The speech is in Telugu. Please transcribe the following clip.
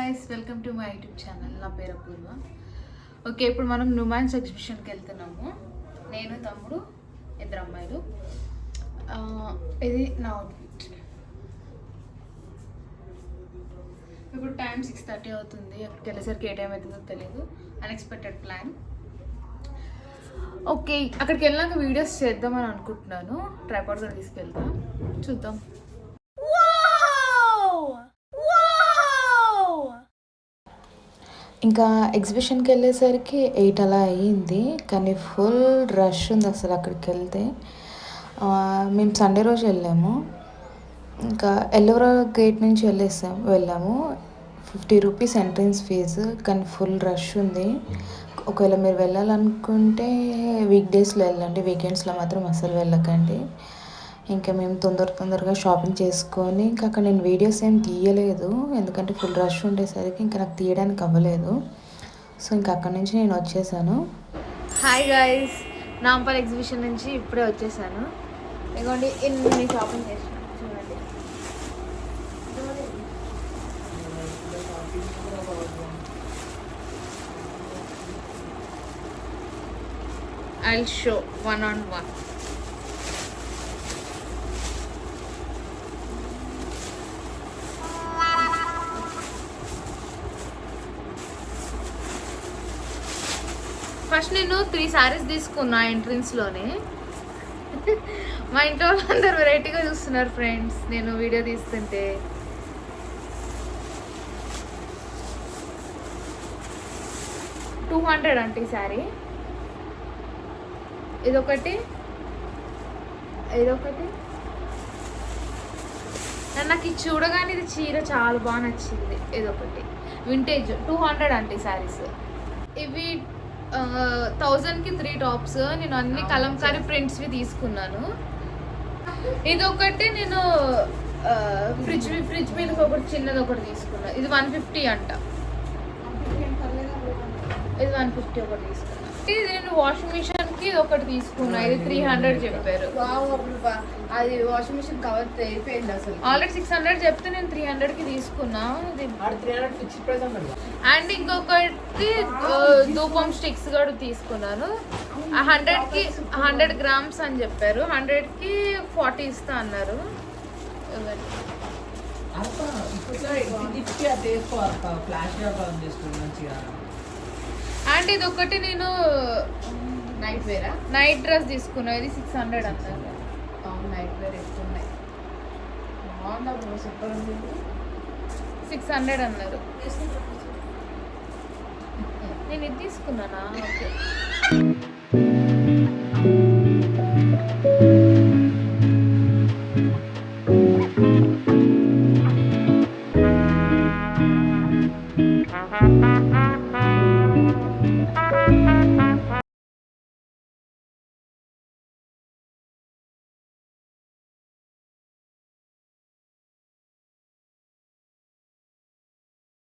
guys, welcome to my YouTube channel. నా పేరు అపూర్వ. ఓకే, ఇప్పుడు మనం నుమాన్స్ ఎగ్జిబిషన్కి వెళ్తున్నాము. నేను తమ్ముడు ఇద్దరు అమ్మాయిలు. ఇది నా అవుట్ఫిట్. ఇప్పుడు టైం 6:30 అవుతుంది. అక్కడికి వెళ్ళేసరికి ఏ టైం అవుతుందో తెలియదు. Unexpected plan. ఓకే, అక్కడికి వెళ్ళాక వీడియోస్ చేద్దామని అనుకుంటున్నాను. ట్రైపాడ్ కూడా తీసుకెళ్తా, చూద్దాం. ఇంకా ఎగ్జిబిషన్కి వెళ్ళేసరికి 8 అలా అయ్యింది, కానీ ఫుల్ రష్ ఉంది అసలు. అక్కడికి వెళ్తే మేము సండే రోజు వెళ్ళాము. ఇంకా ఎల్లవరా గేట్ నుంచి వెళ్ళాము. 50 రూపీస్ ఎంట్రన్స్ ఫీజు, కానీ ఫుల్ రష్ ఉంది. ఒకవేళ మీరు వెళ్ళాలనుకుంటే వీక్ డేస్లో వెళ్ళండి, వీకెండ్స్లో మాత్రం అస్సలు వెళ్ళకండి. ఇంకా మేము తొందరగా షాపింగ్ చేసుకొని ఇంకా అక్కడ నేను వీడియోస్ ఏం తీయలేదు, ఎందుకంటే ఫుల్ రష్ ఉండేసరికి ఇంకా నాకు తీయడానికి అవ్వలేదు. సో ఇంకా అక్కడ నుంచి నేను వచ్చేసాను. హాయ్ గాయ్స్, నాంపల్ ఎగ్జిబిషన్ నుంచి ఇప్పుడే వచ్చేసాను. ఇదిగోండి, ఇన్ని షాపింగ్ చేసాను చూడండి. I'll show one-on-one. ఫస్ట్ నేను 3 శారీస్ తీసుకున్నా ఎంట్రన్స్లోనే. మా ఇంట్లో వాళ్ళందరూ వెరైటీగా చూస్తున్నారు ఫ్రెండ్స్ నేను వీడియో తీస్తుంటే. $200 అంటే ఈ శారీ. ఇదొకటి నాకు ఇది చూడగానే ఇది చీర చాలా బాగా నచ్చింది. ఇదొకటి వింటేజ్ 200 అంటే శారీస్. ఇవి 1000కి 3 టాప్స్. నేను అన్ని కలంకారీ ప్రింట్స్వి తీసుకున్నాను. ఇదొకటి నేను ఫ్రిడ్జ్ మీద ఒకటి చిన్నది ఒకటి తీసుకున్నాను. ఇది 150 అంట. ఇది 150 ఒకటి తీసుకున్నాను. ఇది నేను వాషింగ్ మిషన్కి ఒకటి తీసుకున్నా. ఇది 300 చెప్పారు. అది వాషింగ్ మిషన్ కవర్ అయిపోయింది అసలు. ఆల్రెడీ 600 చెప్తే నేను 300కి తీసుకున్నా. అండ్ ఇంకొకటి ధూపం స్టిక్స్ కూడా తీసుకున్నాను. 100కి 100 గ్రామ్స్ అని చెప్పారు. 100కి 40 ఇస్తా అన్నారు. అండ్ ఇది ఒకటి నేను నైట్ డ్రెస్ తీసుకున్నా. ఇది 600 అన్నారు. నైట్ వేర్ ఎక్కున్నాయి, బాగుంది, సూపర్ ఉంది. 600 అన్నారు. నేను ఇది తీసుకున్నానా? ఓకే.